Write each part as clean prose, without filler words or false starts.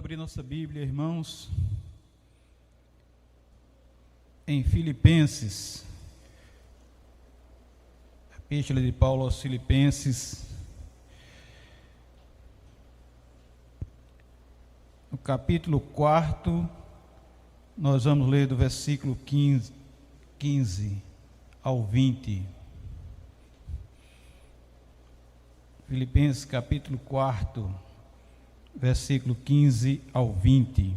abrir nossa Bíblia, irmãos, em Filipenses, a Epístola de Paulo aos Filipenses, no capítulo 4, nós vamos ler do versículo 15 ao 20. Filipenses capítulo 4, versículo 15 ao 20.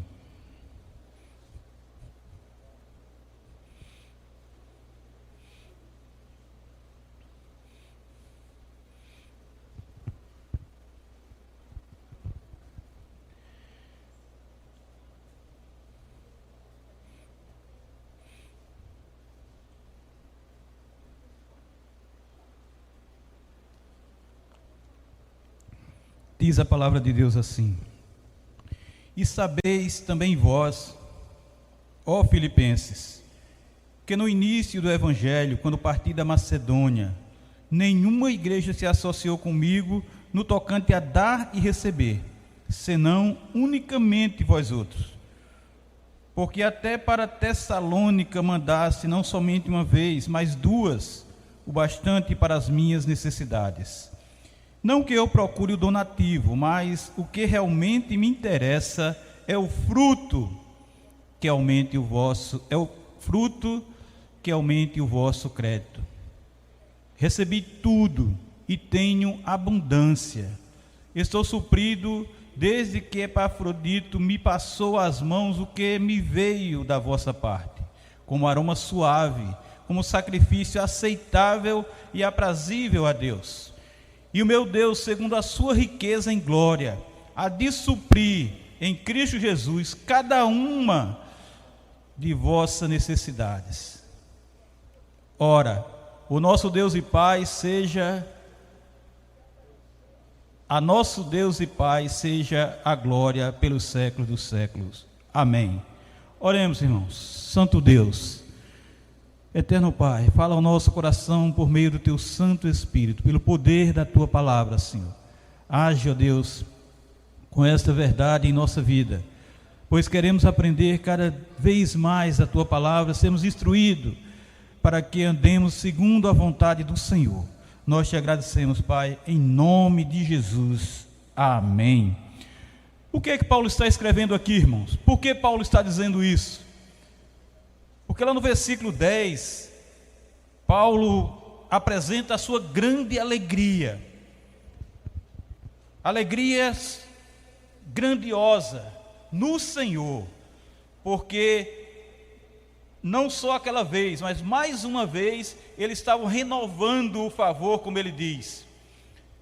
Diz a palavra de Deus assim: E sabeis também vós, ó Filipenses, que no início do Evangelho, quando parti da Macedônia, nenhuma igreja se associou comigo no tocante a dar e receber, senão unicamente vós outros. Porque até para Tessalônica mandasse não somente uma vez, mas duas, o bastante para as minhas necessidades. Não que eu procure o donativo, mas o que realmente me interessa é o fruto que aumente o vosso crédito. Recebi tudo e tenho abundância. Estou suprido desde que Epafrodito me passou às mãos o que me veio da vossa parte, como aroma suave, como sacrifício aceitável e aprazível a Deus. E o meu Deus, segundo a sua riqueza em glória, há de suprir em Cristo Jesus cada uma de vossas necessidades. Ora, o nosso Deus e Pai seja a glória pelos séculos dos séculos. Amém. Oremos, irmãos. Santo Deus, Eterno Pai, fala ao nosso coração por meio do Teu Santo Espírito, pelo poder da Tua palavra, Senhor. Age, ó Deus, com esta verdade em nossa vida, pois queremos aprender cada vez mais a Tua palavra, sermos instruídos para que andemos segundo a vontade do Senhor. Nós te agradecemos, Pai, em nome de Jesus. Amém. O que é que Paulo está escrevendo aqui, irmãos? Por que Paulo está dizendo isso? Porque lá no versículo 10, Paulo apresenta a sua grande alegria. Alegria grandiosa no Senhor, porque não só aquela vez, mas mais uma vez, eles estavam renovando o favor, como ele diz.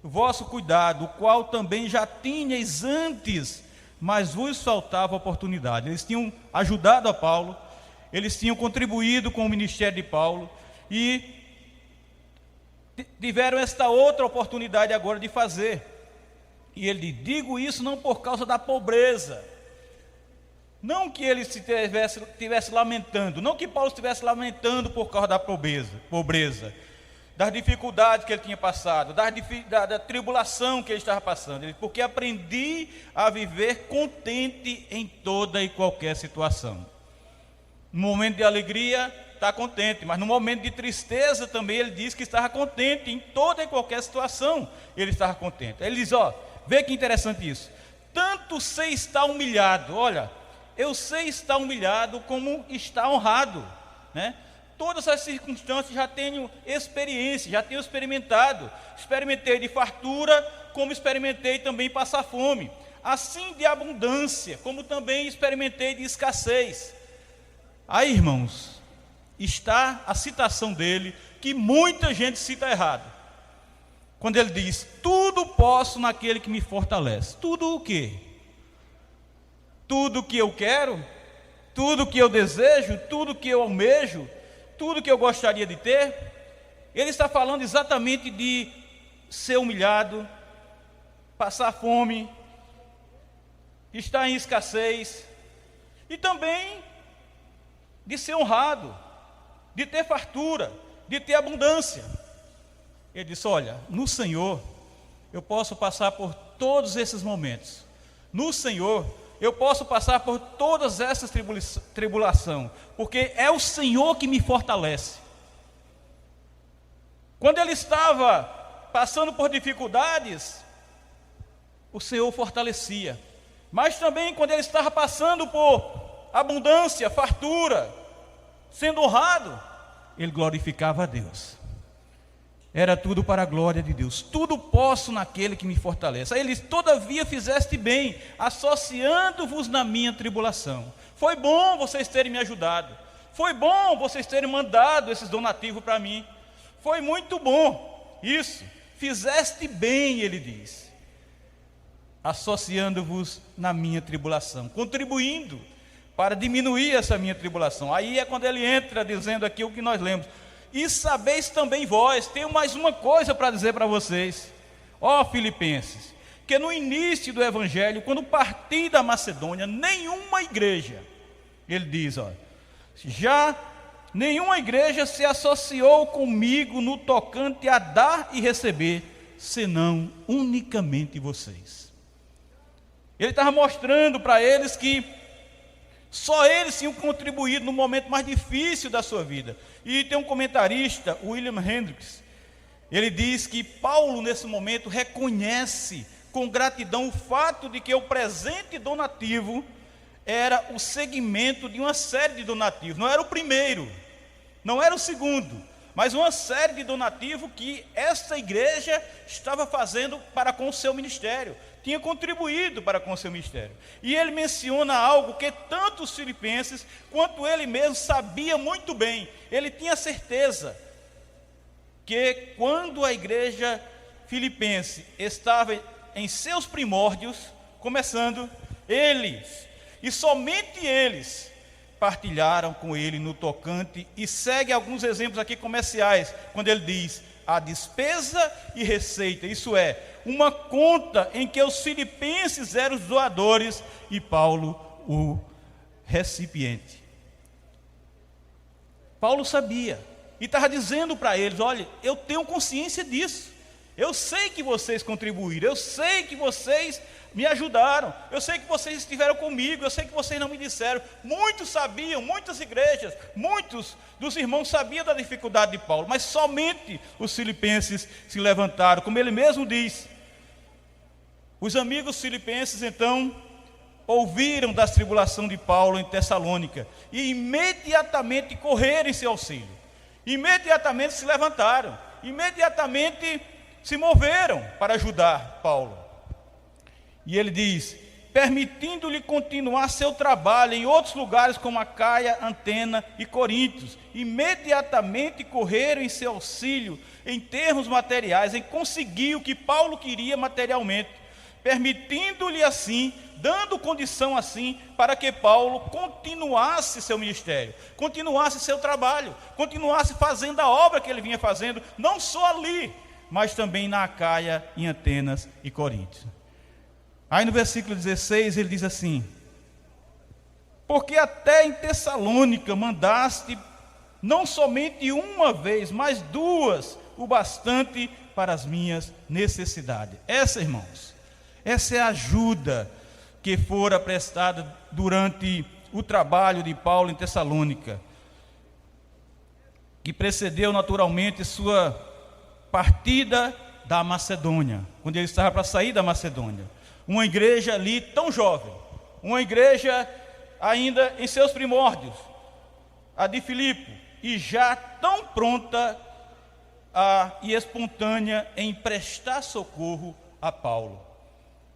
O vosso cuidado, o qual também já tinhais antes, mas vos faltava oportunidade. Eles tinham ajudado a Paulo, eles tinham contribuído com o ministério de Paulo e tiveram esta outra oportunidade agora de fazer. E ele diz: digo isso não por causa da pobreza, não que ele estivesse lamentando, não que Paulo estivesse lamentando por causa da pobreza, das dificuldades que ele tinha passado, da tribulação que ele estava passando. Ele diz: porque aprendi a viver contente em toda e qualquer situação. No momento de alegria, está contente, mas no momento de tristeza também ele diz que estava contente, em toda e qualquer situação ele estava contente. Ele diz, vê que interessante isso, tanto sei estar humilhado, olha, eu sei estar humilhado como estar honrado, né? Todas as circunstâncias já tenho experiência, já tenho experimentei de fartura, como experimentei também passar fome, assim de abundância, como também experimentei de escassez. Aí, irmãos, está a citação dele, que muita gente cita errado, quando ele diz: tudo posso naquele que me fortalece. Tudo o quê? Tudo o que eu quero, tudo o que eu desejo, tudo o que eu almejo, tudo o que eu gostaria de ter. Ele está falando exatamente de ser humilhado, passar fome, estar em escassez, e também de ser honrado, de ter fartura, de ter abundância. Ele disse: olha, no Senhor eu posso passar por todos esses momentos. No Senhor eu posso passar por todas essas tribulações, porque é o Senhor que me fortalece. Quando ele estava passando por dificuldades, o Senhor o fortalecia. Mas também quando ele estava passando por abundância, fartura, sendo honrado, ele glorificava a Deus. Era tudo para a glória de Deus. Tudo posso naquele que me fortalece. Aí ele diz: todavia fizeste bem, associando-vos na minha tribulação. Foi bom vocês terem me ajudado. Foi bom vocês terem mandado esses donativos para mim. Foi muito bom isso. Fizeste bem, ele diz, associando-vos na minha tribulação, contribuindo para diminuir essa minha tribulação. Aí é quando ele entra dizendo aqui o que nós lemos: e sabeis também vós. Tenho mais uma coisa para dizer para vocês, ó Filipenses, que no início do Evangelho, quando parti da Macedônia, nenhuma igreja, ele diz, ó, já nenhuma igreja se associou comigo no tocante a dar e receber, senão unicamente vocês. Ele estava mostrando para eles que só eles tinham contribuído no momento mais difícil da sua vida. E tem um comentarista, William Hendricks, ele diz que Paulo nesse momento reconhece com gratidão o fato de que o presente donativo era o segmento de uma série de donativos. Não era o primeiro, não era o segundo, mas uma série de donativos que essa igreja estava fazendo para com o seu ministério, tinha contribuído para com o seu ministério. E ele menciona algo que tanto os filipenses quanto ele mesmo sabia muito bem. Ele tinha certeza que quando a igreja filipense estava em seus primórdios, começando, eles, e somente eles, partilharam com ele no tocante, e segue alguns exemplos aqui comerciais, quando ele diz: a despesa e receita, isso é, uma conta em que os filipenses eram os doadores e Paulo o recipiente. Paulo sabia e estava dizendo para eles: olha, eu tenho consciência disso, eu sei que vocês contribuíram, eu sei que vocês me ajudaram, eu sei que vocês estiveram comigo, eu sei que vocês não me disseram. Muitos sabiam, muitas igrejas, muitos dos irmãos sabiam da dificuldade de Paulo, mas somente os filipenses se levantaram, como ele mesmo diz. Os amigos filipenses então ouviram da tribulação de Paulo em Tessalônica e imediatamente correram em seu auxílio, imediatamente se levantaram, imediatamente se moveram para ajudar Paulo. E ele diz: permitindo-lhe continuar seu trabalho em outros lugares como Acaia, Antena e Coríntios, imediatamente correram em seu auxílio em termos materiais, em conseguir o que Paulo queria materialmente, permitindo-lhe assim, dando condição assim, para que Paulo continuasse seu ministério, continuasse seu trabalho, continuasse fazendo a obra que ele vinha fazendo, não só ali, mas também na Acaia, em Atenas e Coríntios. Aí no versículo 16 ele diz assim: porque até em Tessalônica mandaste não somente uma vez, mas duas, o bastante para as minhas necessidades. Essa, irmãos, essa é a ajuda que fora prestada durante o trabalho de Paulo em Tessalônica, que precedeu naturalmente sua partida da Macedônia, quando ele estava para sair da Macedônia. Uma igreja ali tão jovem, uma igreja ainda em seus primórdios, a de Filipe, e já tão pronta e espontânea em prestar socorro a Paulo,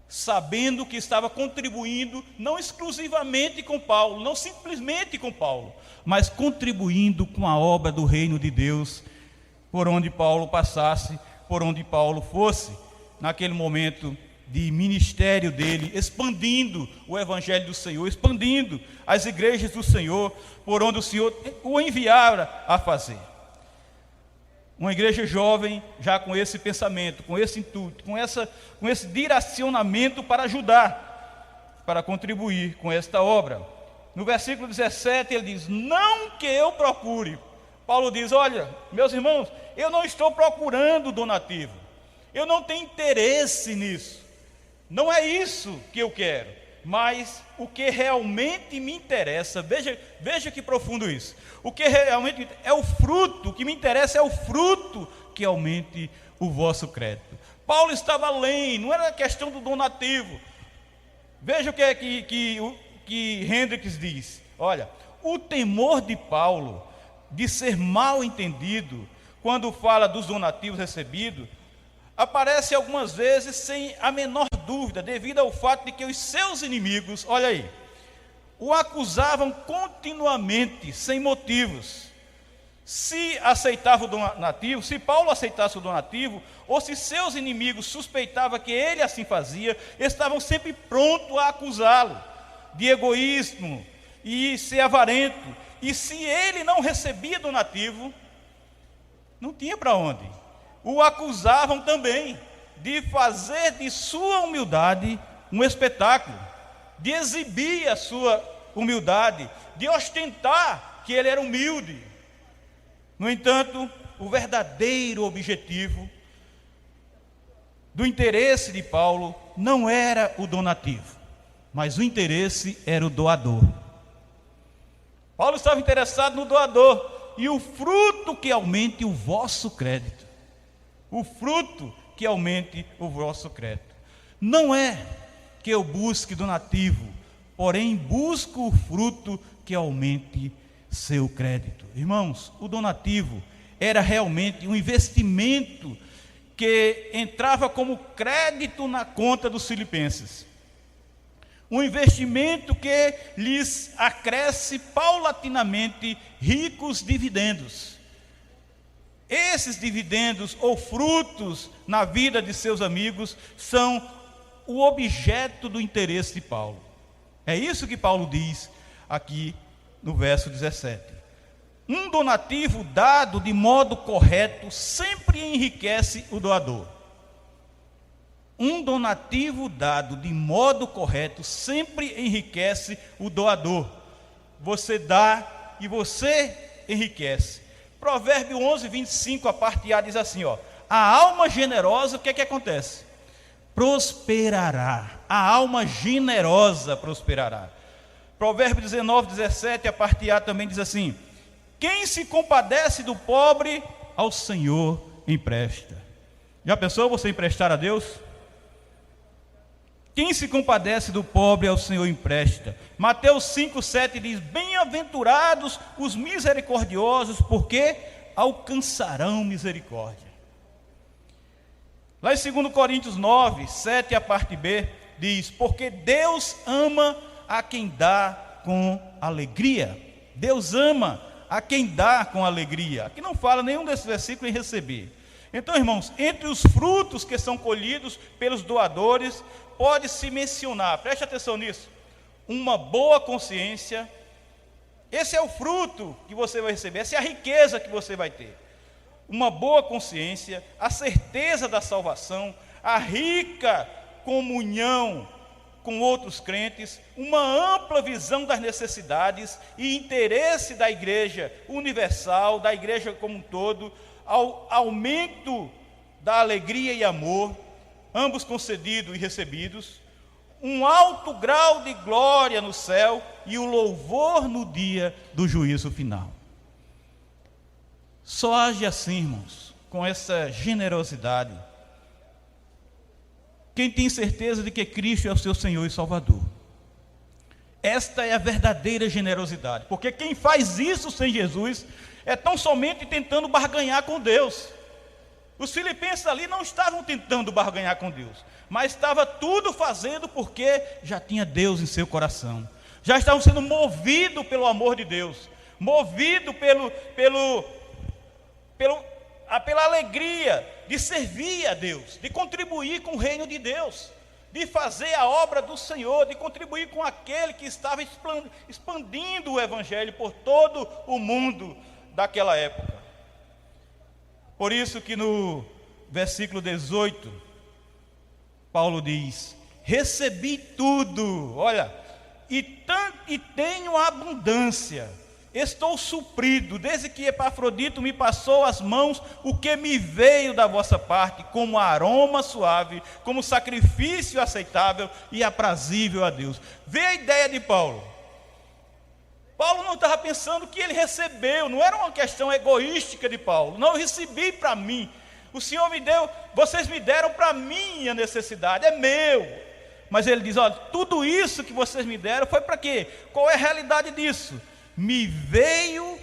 sabendo que estava contribuindo não exclusivamente com Paulo, não simplesmente com Paulo, mas contribuindo com a obra do reino de Deus, por onde Paulo passasse, por onde Paulo fosse, naquele momento de ministério dele, expandindo o evangelho do Senhor, expandindo as igrejas do Senhor, por onde o Senhor o enviara a fazer. Uma igreja jovem, já com esse pensamento, com esse intuito, com esse direcionamento para ajudar, para contribuir com esta obra. No versículo 17 ele diz: não que eu procure. Paulo diz: olha, meus irmãos, eu não estou procurando donativo, eu não tenho interesse nisso, não é isso que eu quero, mas o que realmente me interessa, veja que profundo isso. O que realmente é o fruto, o que me interessa é o fruto que aumente o vosso crédito. Paulo estava além, não era questão do donativo. Veja o que é que Hendricks diz. Olha, o temor de Paulo de ser mal entendido quando fala dos donativos recebidos aparece algumas vezes sem a menor dúvida, devido ao fato de que os seus inimigos, olha aí, o acusavam continuamente, sem motivos. Se aceitava o donativo, se Paulo aceitasse o donativo, ou se seus inimigos suspeitavam que ele assim fazia, estavam sempre prontos a acusá-lo de egoísmo e ser avarento. E se ele não recebia donativo, não tinha para onde. O acusavam também de fazer de sua humildade um espetáculo, de exibir a sua humildade, de ostentar que ele era humilde. No entanto, o verdadeiro objetivo do interesse de Paulo não era o donativo, mas o interesse era o doador. Paulo estava interessado no doador e o fruto que aumente o vosso crédito. O fruto que aumente o vosso crédito. Não é que eu busque donativo, porém busco o fruto que aumente seu crédito. Irmãos, o donativo era realmente um investimento que entrava como crédito na conta dos filipenses. Um investimento que lhes acresce paulatinamente ricos dividendos. Esses dividendos ou frutos na vida de seus amigos são o objeto do interesse de Paulo. É isso que Paulo diz aqui no verso 17. Um donativo dado de modo correto sempre enriquece o doador. Um donativo dado de modo correto sempre enriquece o doador. Você dá e você enriquece. Provérbio 11, 25, a parte A diz assim, ó: a alma generosa, o que é que acontece? Prosperará. A alma generosa prosperará. Provérbio 19, 17, a parte A também diz assim: quem se compadece do pobre, ao Senhor empresta. Já pensou você emprestar a Deus? Quem se compadece do pobre, ao Senhor empresta. Mateus 5, 7 diz: bem-aventurados os misericordiosos, porque alcançarão misericórdia. Lá em 2 Coríntios 9, 7, a parte B, diz: porque Deus ama a quem dá com alegria. Deus ama a quem dá com alegria. Aqui não fala nenhum desses versículos em receber. Então, irmãos, entre os frutos que são colhidos pelos doadores, pode-se mencionar, preste atenção nisso, uma boa consciência. Esse é o fruto que você vai receber, essa é a riqueza que você vai ter. Uma boa consciência, a certeza da salvação, a rica comunhão com outros crentes, uma ampla visão das necessidades e interesse da igreja universal, da igreja como um todo, ao aumento da alegria e amor, ambos concedidos e recebidos, um alto grau de glória no céu e o louvor no dia do juízo final. Só age assim, irmãos, com essa generosidade, quem tem certeza de que Cristo é o seu Senhor e Salvador. Esta é a verdadeira generosidade, porque quem faz isso sem Jesus é tão somente tentando barganhar com Deus. Os filipenses ali não estavam tentando barganhar com Deus, mas estava tudo fazendo porque já tinha Deus em seu coração, já estavam sendo movidos pelo amor de Deus, movidos pela alegria de servir a Deus, de contribuir com o reino de Deus, de fazer a obra do Senhor, de contribuir com aquele que estava expandindo o Evangelho por todo o mundo daquela época. Por isso que no versículo 18, Paulo diz: recebi tudo, olha, e tenho abundância, estou suprido, desde que Epafrodito me passou as mãos, o que me veio da vossa parte, como aroma suave, como sacrifício aceitável e aprazível a Deus. Vê a ideia de Paulo. Paulo não estava pensando que ele recebeu, não era uma questão egoística de Paulo. Não, eu recebi para mim. O Senhor me deu, vocês me deram para minha necessidade, é meu. Mas ele diz, olha, tudo isso que vocês me deram foi para quê? Qual é a realidade disso? Me veio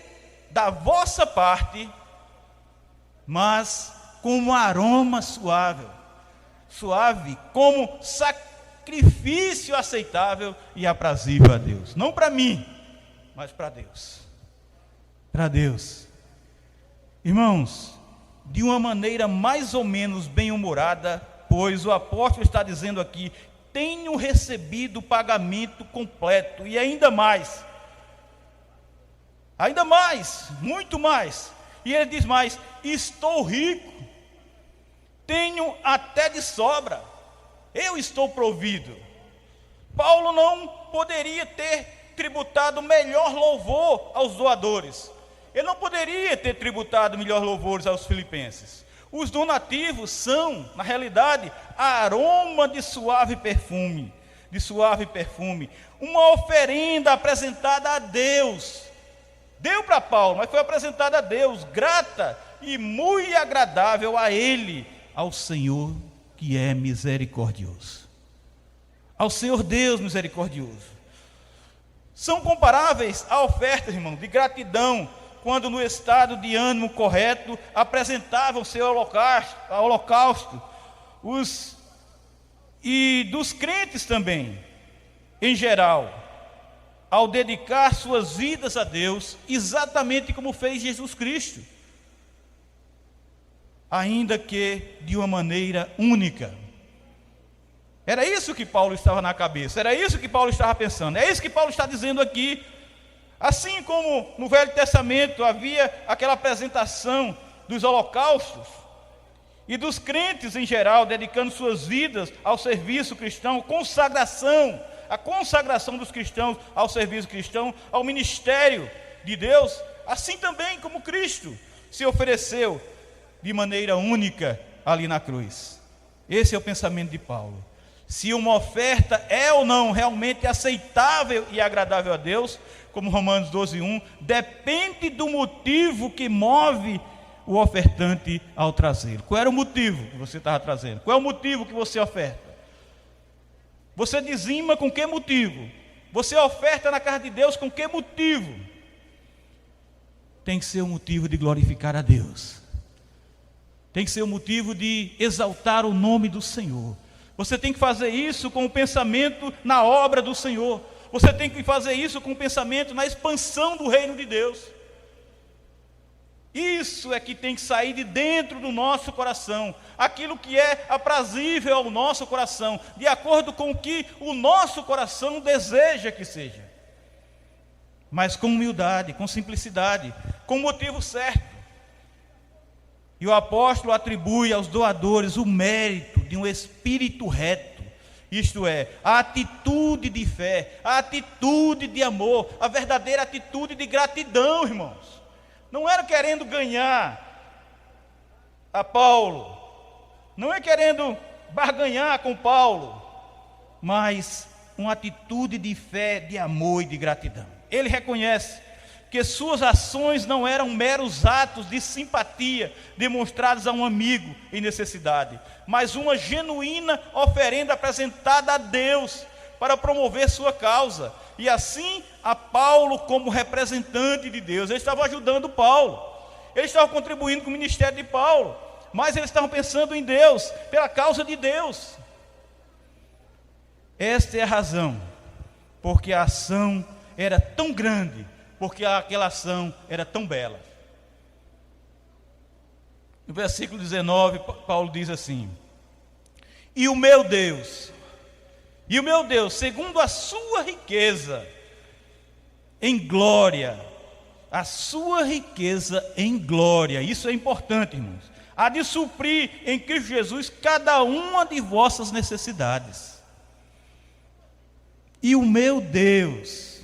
da vossa parte, mas como aroma suave, como sacrifício aceitável e aprazível a Deus. Não para mim, mas para Deus. Para Deus. Irmãos, de uma maneira mais ou menos bem-humorada, pois o apóstolo está dizendo aqui, tenho recebido o pagamento completo, e ainda mais, muito mais. E ele diz mais, estou rico, tenho até de sobra, eu estou provido. Paulo não poderia ter tributado melhor louvor aos doadores, ele não poderia ter tributado melhor louvores aos filipenses. Os donativos são, na realidade, aroma de suave perfume, uma oferenda apresentada a Deus. Deu para Paulo, mas foi apresentada a Deus, grata e muito agradável a Ele, ao Senhor que é misericordioso. Ao Senhor Deus misericordioso. São comparáveis a ofertas, irmão, de gratidão, quando no estado de ânimo correto apresentavam seu holocausto, e dos crentes também, em geral, ao dedicar suas vidas a Deus, exatamente como fez Jesus Cristo, ainda que de uma maneira única. Era isso que Paulo estava na cabeça, era isso que Paulo estava pensando, é isso que Paulo está dizendo aqui. Assim como no Velho Testamento havia aquela apresentação dos holocaustos, e dos crentes em geral, dedicando suas vidas ao serviço cristão, a consagração dos cristãos ao serviço cristão, ao ministério de Deus, assim também como Cristo se ofereceu de maneira única ali na cruz. Esse é o pensamento de Paulo. Se uma oferta é ou não realmente aceitável e agradável a Deus, como Romanos 12:1, depende do motivo que move o ofertante ao trazê-lo. Qual era o motivo que você estava trazendo? Qual é o motivo que você oferta? Você dizima com que motivo? Você oferta na casa de Deus com que motivo? Tem que ser um motivo de glorificar a Deus. Tem que ser um motivo de exaltar o nome do Senhor. Você tem que fazer isso com o pensamento na obra do Senhor. Você tem que fazer isso com o pensamento na expansão do reino de Deus. Isso é que tem que sair de dentro do nosso coração, aquilo que é aprazível ao nosso coração, de acordo com o que o nosso coração deseja que seja, mas com humildade, com simplicidade, com o motivo certo. E o apóstolo atribui aos doadores o mérito de um espírito reto, isto é, a atitude de fé, a atitude de amor, a verdadeira atitude de gratidão, irmãos. Não era querendo ganhar a Paulo, não é querendo barganhar com Paulo, mas uma atitude de fé, de amor e de gratidão. Ele reconhece que suas ações não eram meros atos de simpatia demonstrados a um amigo em necessidade, mas uma genuína oferenda apresentada a Deus para promover sua causa. E assim, a Paulo como representante de Deus, eles estavam ajudando Paulo, eles estavam contribuindo com o ministério de Paulo, mas eles estavam pensando em Deus, pela causa de Deus. Esta é a razão, porque a ação era tão grande, porque aquela ação era tão bela. No versículo 19, Paulo diz assim: E o meu Deus, segundo a sua riqueza em glória, a sua riqueza em glória, isso é importante, irmãos, há de suprir em Cristo Jesus cada uma de vossas necessidades. E o meu Deus,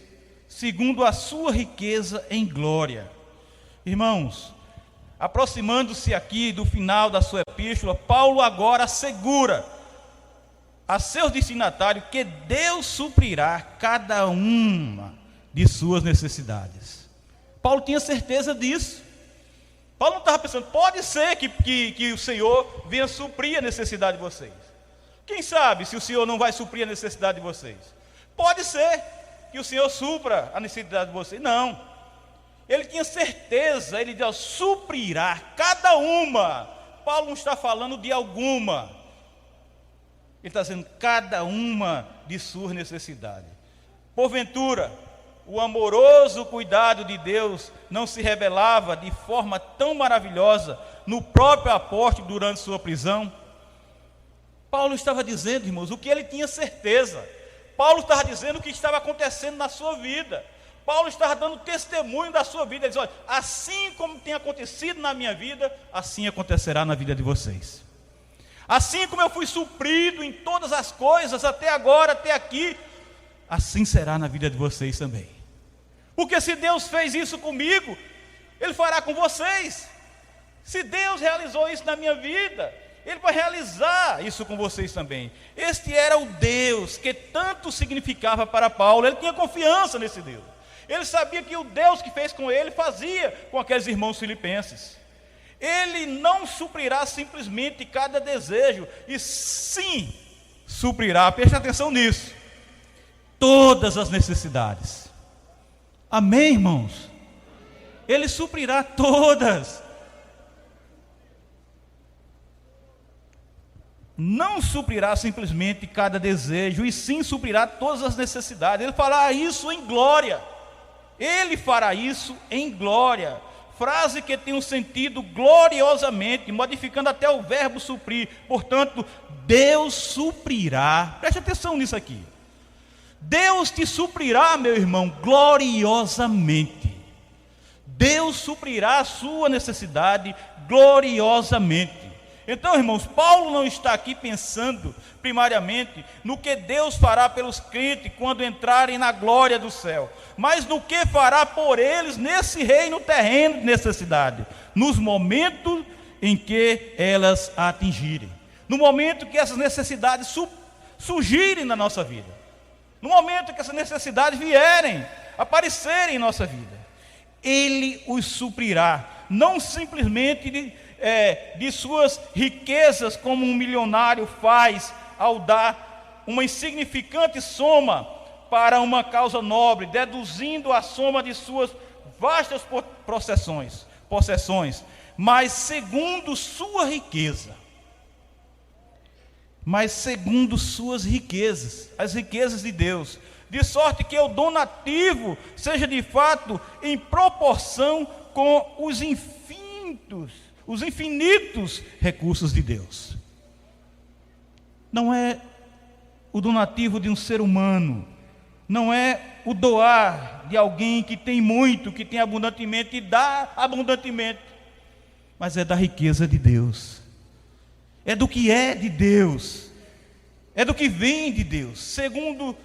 segundo a sua riqueza em glória. Irmãos, aproximando-se aqui do final da sua epístola, Paulo agora assegura a seus destinatários que Deus suprirá cada uma de suas necessidades. Paulo tinha certeza disso. Paulo não estava pensando, pode ser que o Senhor venha suprir a necessidade de vocês. Quem sabe se o Senhor não vai suprir a necessidade de vocês? Pode ser que o Senhor supra a necessidade de vocês. Não. Ele tinha certeza, ele diz, suprirá cada uma. Paulo não está falando de alguma. Ele está dizendo cada uma de suas necessidades. Porventura, o amoroso cuidado de Deus não se revelava de forma tão maravilhosa no próprio apóstolo durante sua prisão? Paulo estava dizendo, irmãos, o que ele tinha certeza. Paulo estava dizendo o que estava acontecendo na sua vida. Paulo estava dando testemunho da sua vida. Ele diz, olha, assim como tem acontecido na minha vida, assim acontecerá na vida de vocês. Assim como eu fui suprido em todas as coisas, até agora, até aqui, assim será na vida de vocês também. Porque se Deus fez isso comigo, Ele fará com vocês. Se Deus realizou isso na minha vida, Ele vai realizar isso com vocês também. Este era o Deus que tanto significava para Paulo. Ele tinha confiança nesse Deus. Ele sabia que o Deus que fez com ele, fazia com aqueles irmãos filipenses. Ele não suprirá simplesmente cada desejo, e sim suprirá, preste atenção nisso, todas as necessidades. Amém, irmãos? Ele suprirá todas. Não suprirá simplesmente cada desejo, e sim suprirá todas as necessidades. Ele fará isso em glória. Ele fará isso em glória. Frase que tem um sentido gloriosamente, modificando até o verbo suprir. Portanto, Deus suprirá. Preste atenção nisso aqui. Deus te suprirá, meu irmão, gloriosamente. Deus suprirá a sua necessidade gloriosamente. Então, irmãos, Paulo não está aqui pensando primariamente no que Deus fará pelos crentes quando entrarem na glória do céu, mas no que fará por eles nesse reino terreno de necessidade, nos momentos em que elas a atingirem, no momento que essas necessidades surgirem na nossa vida, no momento que essas necessidades vierem, aparecerem em nossa vida, Ele os suprirá, não simplesmente de suas riquezas, como um milionário faz ao dar uma insignificante soma para uma causa nobre, deduzindo a soma de suas vastas possessões, mas segundo sua riqueza. Mas segundo suas riquezas, as riquezas de Deus, de sorte que o donativo seja de fato em proporção com os infinitos recursos de Deus. Não é o donativo de um ser humano, não é o doar de alguém que tem muito, que tem abundantemente e dá abundantemente, mas é da riqueza de Deus, é do que é de Deus, é do que vem de Deus, segundo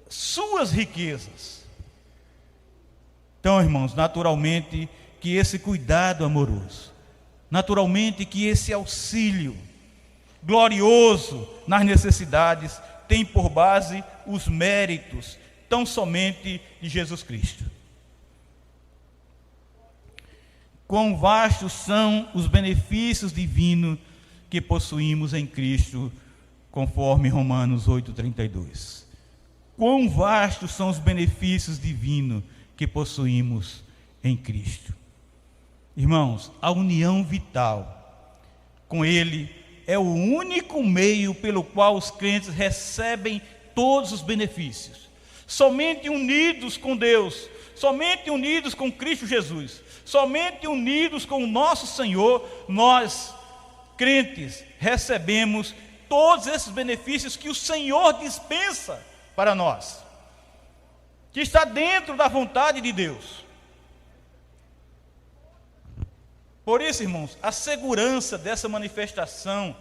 suas riquezas. Então, irmãos, naturalmente que esse cuidado amoroso, naturalmente que esse auxílio glorioso nas necessidades tem por base os méritos tão somente de Jesus Cristo. Quão vastos são os benefícios divinos que possuímos em Cristo, conforme Romanos 8,32. Quão vastos são os benefícios divinos que possuímos em Cristo. Irmãos, a união vital com Ele é o único meio pelo qual os crentes recebem todos os benefícios. Somente unidos com Deus, somente unidos com Cristo Jesus, somente unidos com o nosso Senhor, nós, crentes, recebemos todos esses benefícios que o Senhor dispensa para nós, que está dentro da vontade de Deus. Por isso, irmãos, a segurança dessa manifestação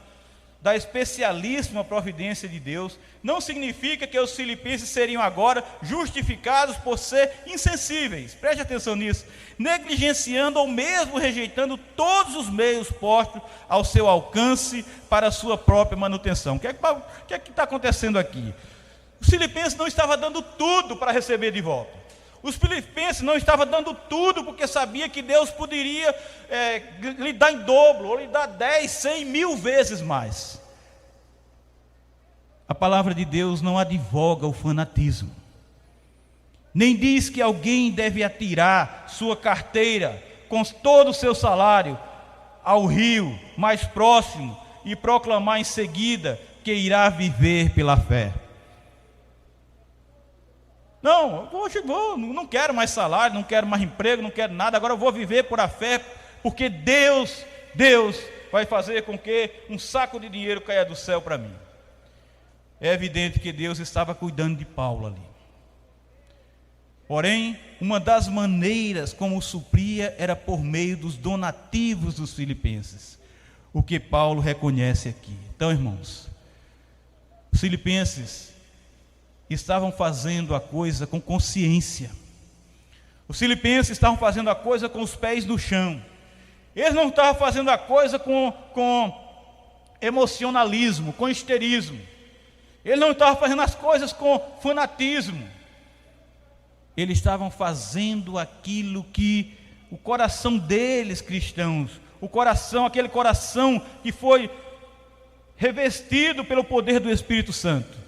da especialíssima providência de Deus, não significa que os filipenses seriam agora justificados por ser insensíveis, preste atenção nisso, negligenciando ou mesmo rejeitando todos os meios postos ao seu alcance para a sua própria manutenção. O que é que está acontecendo aqui? Os filipenses não estavam dando tudo para receber de volta. Os filipenses não estavam dando tudo porque sabia que Deus poderia lhe dar em dobro, ou lhe dar 10, 100, 1000 vezes mais. A palavra de Deus não advoga o fanatismo. Nem diz que alguém deve atirar sua carteira com todo o seu salário ao rio mais próximo e proclamar em seguida que irá viver pela fé. Não, não quero mais salário, não quero mais emprego, não quero nada, agora eu vou viver por a fé, porque Deus vai fazer com que um saco de dinheiro caia do céu para mim. É evidente que Deus estava cuidando de Paulo ali. Porém, uma das maneiras como o supria era por meio dos donativos dos filipenses, o que Paulo reconhece aqui. Então, irmãos, os filipenses estavam fazendo a coisa com consciência. Os filipenses estavam fazendo a coisa com os pés no chão. Eles não estavam fazendo a coisa com emocionalismo, com histerismo. Eles não estavam fazendo as coisas com fanatismo. Eles estavam fazendo aquilo que o coração deles, cristãos, aquele coração que foi revestido pelo poder do Espírito Santo,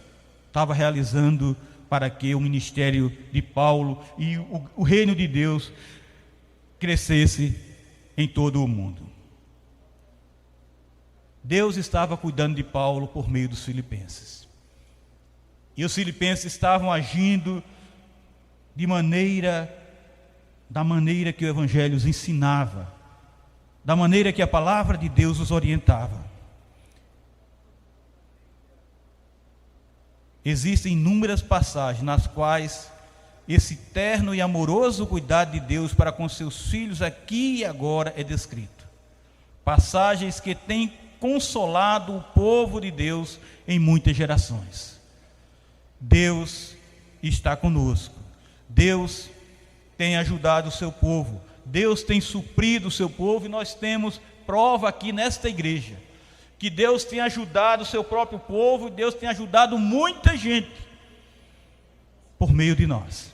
estava realizando para que o ministério de Paulo e o reino de Deus crescesse em todo o mundo. Deus estava cuidando de Paulo por meio dos filipenses. E os filipenses estavam agindo da maneira que o Evangelho os ensinava, da maneira que a palavra de Deus os orientava. Existem inúmeras passagens nas quais esse terno e amoroso cuidado de Deus para com seus filhos aqui e agora é descrito. Passagens que têm consolado o povo de Deus em muitas gerações. Deus está conosco. Deus tem ajudado o seu povo. Deus tem suprido o seu povo, e nós temos prova aqui nesta igreja que Deus tem ajudado o seu próprio povo, Deus tem ajudado muita gente por meio de nós,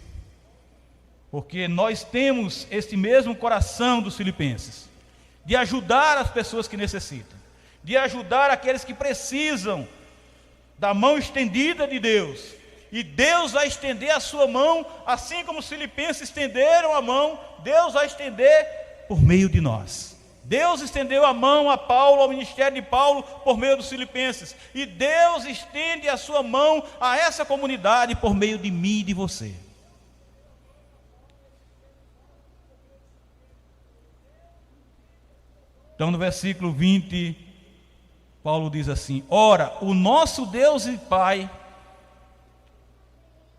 porque nós temos esse mesmo coração dos filipenses, de ajudar as pessoas que necessitam, de ajudar aqueles que precisam da mão estendida de Deus, e Deus vai estender a sua mão, assim como os filipenses estenderam a mão, Deus vai estender por meio de nós. Deus estendeu a mão a Paulo, ao ministério de Paulo, por meio dos filipenses. E Deus estende a sua mão a essa comunidade por meio de mim e de você. Então, no versículo 20, Paulo diz assim: ora, o nosso Deus e Pai,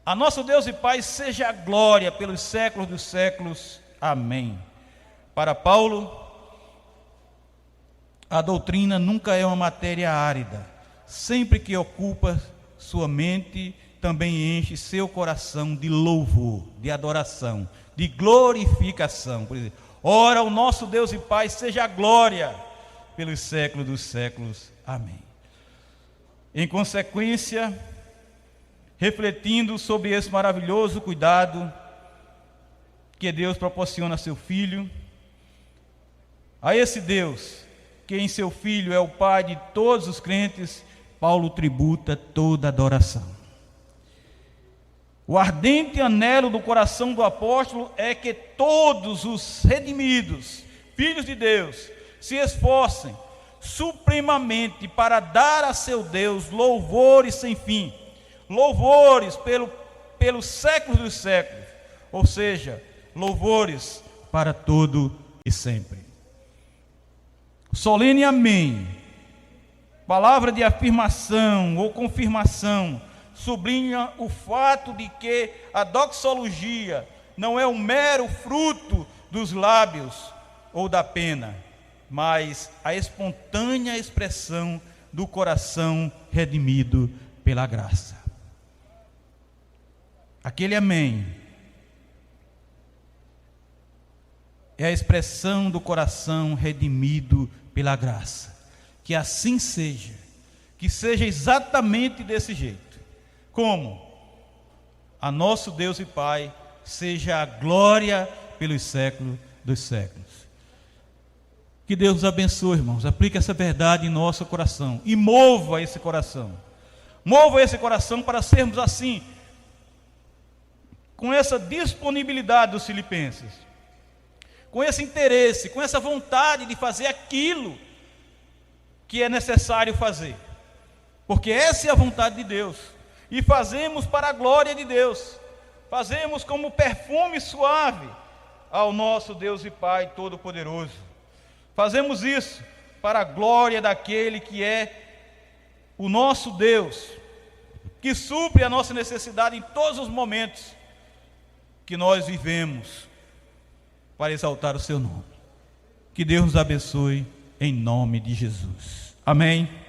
a nosso Deus e Pai seja a glória pelos séculos dos séculos. Amém. Para Paulo, a doutrina nunca é uma matéria árida. Sempre que ocupa sua mente, também enche seu coração de louvor, de adoração, de glorificação. Por exemplo, ora, o nosso Deus e Pai seja a glória pelos séculos dos séculos. Amém. Em consequência, refletindo sobre esse maravilhoso cuidado que Deus proporciona a seu Filho, a esse Deus, que em seu Filho é o Pai de todos os crentes, Paulo tributa toda adoração. O ardente anelo do coração do apóstolo é que todos os redimidos, filhos de Deus, se esforcem supremamente para dar a seu Deus louvores sem fim, louvores pelos séculos dos séculos, ou seja, louvores para todo e sempre. Solene amém, palavra de afirmação ou confirmação, sublinha o fato de que a doxologia não é um mero fruto dos lábios ou da pena, mas a espontânea expressão do coração redimido pela graça. Aquele amém é a expressão do coração redimido pela graça. Que assim seja, que seja exatamente desse jeito. Como? A nosso Deus e Pai seja a glória pelos séculos dos séculos. Que Deus nos abençoe, irmãos. Aplique essa verdade em nosso coração e mova esse coração. Mova esse coração para sermos assim, com essa disponibilidade dos filipenses, com esse interesse, com essa vontade de fazer aquilo que é necessário fazer, porque essa é a vontade de Deus, e fazemos para a glória de Deus, fazemos como perfume suave ao nosso Deus e Pai Todo-Poderoso, fazemos isso para a glória daquele que é o nosso Deus, que supre a nossa necessidade em todos os momentos que nós vivemos, para exaltar o seu nome. Que Deus nos abençoe em nome de Jesus. Amém.